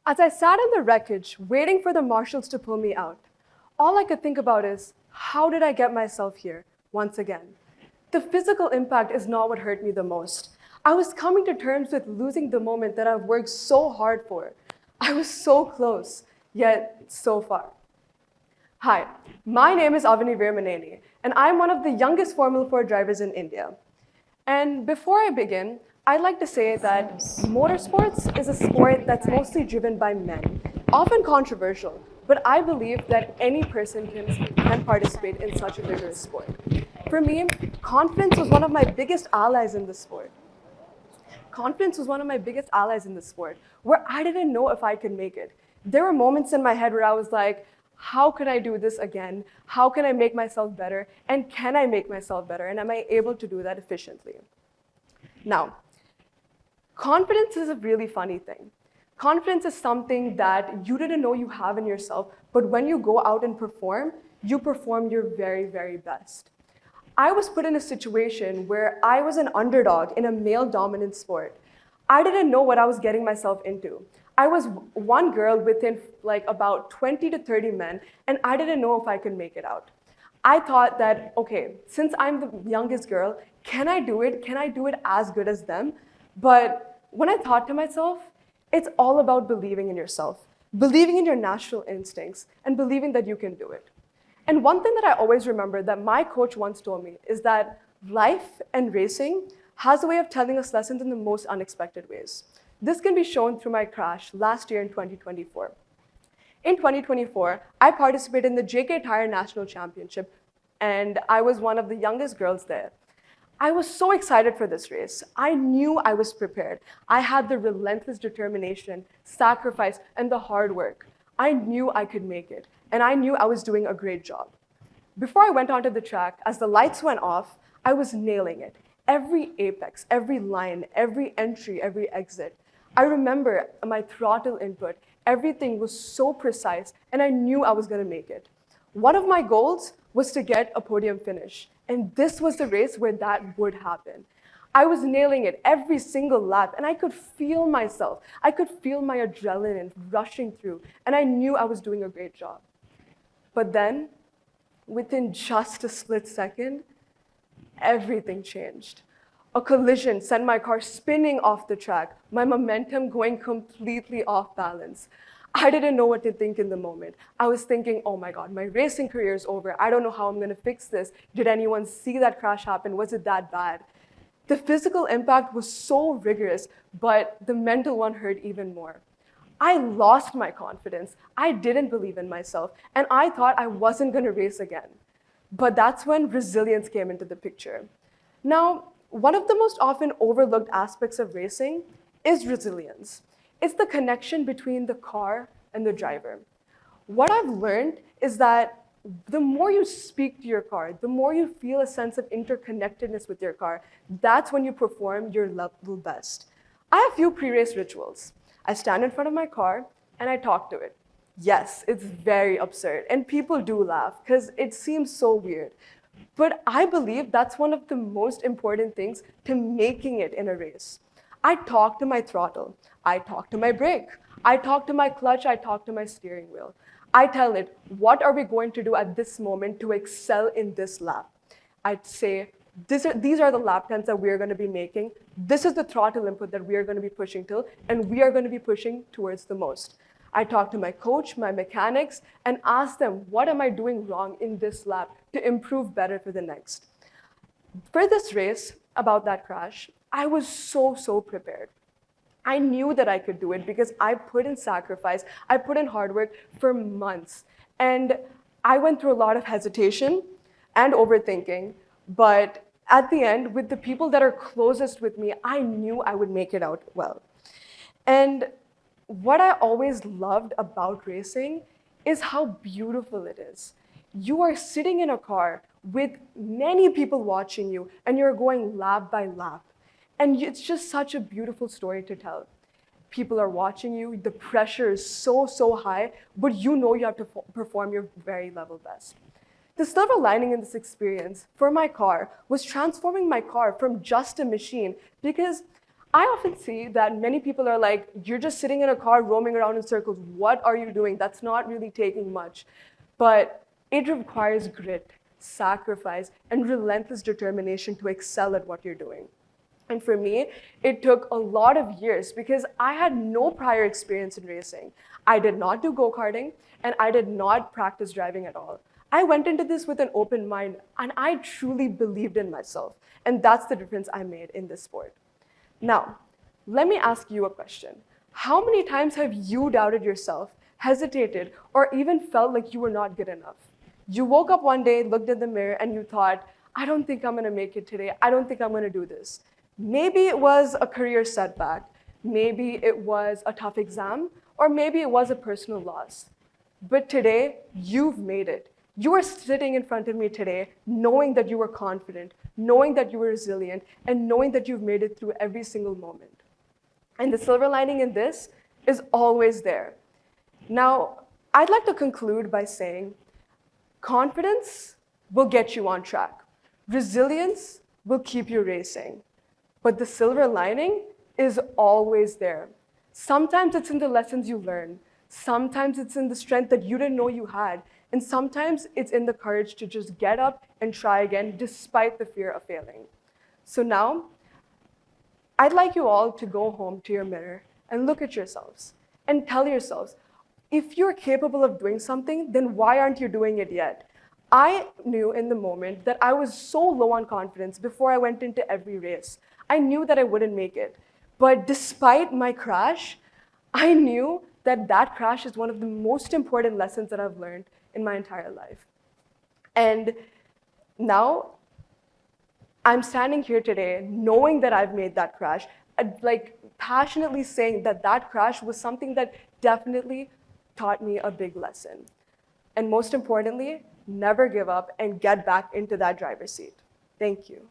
As I sat in the wreckage, waiting for the marshals to pull me out, all I could think about is, how did I get myself here once again? The physical impact is not what hurt me the most. I was coming to terms with losing the moment that I've worked so hard for. I was so close, yet so far. Hi, my name is Avani Veeramaneni, and I'm one of the youngest Formula 4 drivers in India. And before I begin, I'd like to say that motorsports is a sport that's mostly driven by men, often controversial, but I believe that any person can participate in such a vigorous sport. For me, confidence was one of my biggest allies in the sport. Confidence was one of my biggest allies in the sport, where I didn't know if I could make it. There were moments in my head where I was like, how can I do this again? How can I make myself better? And can I make myself better? And am I able to do that efficiently? Now, confidence is a really funny thing. Confidence is something that you didn't know you have in yourself, but when you go out and perform, you perform your very, very best. I was put in a situation where I was an underdog in a male-dominant sport. I didn't know what I was getting myself into. I was one girl within like about 20 to 30 men, and I didn't know if I could make it out. I thought that, okay, since I'm the youngest girl, can I do it? Can I do it as good as them? But when I thought to myself, it's all about believing in yourself, believing in your natural instincts, and believing that you can do it. And one thing that I always remember that my coach once told me is that life and racing has a way of telling us lessons in the most unexpected ways. This can be shown through my crash last year in 2024. In 2024, I participated in the JK Tire National Championship, and I was one of the youngest girls there. I was so excited for this race. I knew I was prepared. I had the relentless determination, sacrifice, and the hard work. I knew I could make it, and I knew I was doing a great job. Before I went onto the track, as the lights went off, I was nailing it. Every apex, every line, every entry, every exit. I remember my throttle input. Everything was so precise, and I knew I was going to make it. One of my goals was to get a podium finish, and this was the race where that would happen. I was nailing it every single lap, and I could feel myself. I could feel my adrenaline rushing through, and I knew I was doing a great job. But then, within just a split second, everything changed. A collision sent my car spinning off the track, my momentum going completely off balance. I didn't know what to think in the moment. I was thinking, oh my God, my racing career is over. I don't know how I'm going to fix this. Did anyone see that crash happen? Was it that bad? The physical impact was so rigorous, but the mental one hurt even more. I lost my confidence. I didn't believe in myself, and I thought I wasn't going to race again. But that's when resilience came into the picture. Now, one of the most often overlooked aspects of racing is resilience. It's the connection between the car and the driver. What I've learned is that the more you speak to your car, the more you feel a sense of interconnectedness with your car, that's when you perform your level best. I have a few pre-race rituals. I stand in front of my car and I talk to it. Yes, it's very absurd, and people do laugh because it seems so weird. But I believe that's one of the most important things to making it in a race. I talk to my throttle. I talk to my brake. I talk to my clutch. I talk to my steering wheel. I tell it, what are we going to do at this moment to excel in this lap? I'd say, these are the lap times that we're going to be making. This is the throttle input that we are going to be pushing till, and we are going to be pushing towards the most. I talk to my coach, my mechanics, and ask them, what am I doing wrong in this lap to improve better for the next? For this race, about that crash, I was so prepared. I knew that I could do it because I put in sacrifice, I put in hard work for months. And I went through a lot of hesitation and overthinking, but at the end, with the people that are closest with me, I knew I would make it out well. And what I always loved about racing is how beautiful it is. You are sitting in a car with many people watching you, and you're going lap by lap. And it's just such a beautiful story to tell. People are watching you, the pressure is so high, but you know you have to perform your very level best. The silver lining in this experience for my car was transforming my car from just a machine, because I often see that many people are like, you're just sitting in a car roaming around in circles. What are you doing? That's not really taking much. But it requires grit, sacrifice, and relentless determination to excel at what you're doing. And for me, it took a lot of years because I had no prior experience in racing. I did not do go-karting, and I did not practice driving at all. I went into this with an open mind, and I truly believed in myself. And that's the difference I made in this sport. Now, let me ask you a question. How many times have you doubted yourself, hesitated, or even felt like you were not good enough? You woke up one day, looked in the mirror, and you thought, I don't think I'm gonna make it today. I don't think I'm gonna do this. Maybe it was a career setback. Maybe it was a tough exam, or maybe it was a personal loss. But today, you've made it. You are sitting in front of me today knowing that you were confident, knowing that you were resilient, and knowing that you've made it through every single moment. And the silver lining in this is always there. Now, I'd like to conclude by saying, confidence will get you on track. Resilience will keep you racing. But the silver lining is always there. Sometimes it's in the lessons you learn. Sometimes it's in the strength that you didn't know you had. And sometimes it's in the courage to just get up and try again despite the fear of failing. So now, I'd like you all to go home to your mirror and look at yourselves and tell yourselves, if you're capable of doing something, then why aren't you doing it yet? I knew in the moment that I was so low on confidence before I went into every race. I knew that I wouldn't make it. But despite my crash, I knew that that crash is one of the most important lessons that I've learned in my entire life. And now, I'm standing here today knowing that I've made that crash, like passionately saying that that crash was something that definitely taught me a big lesson. And most importantly, never give up and get back into that driver's seat. Thank you.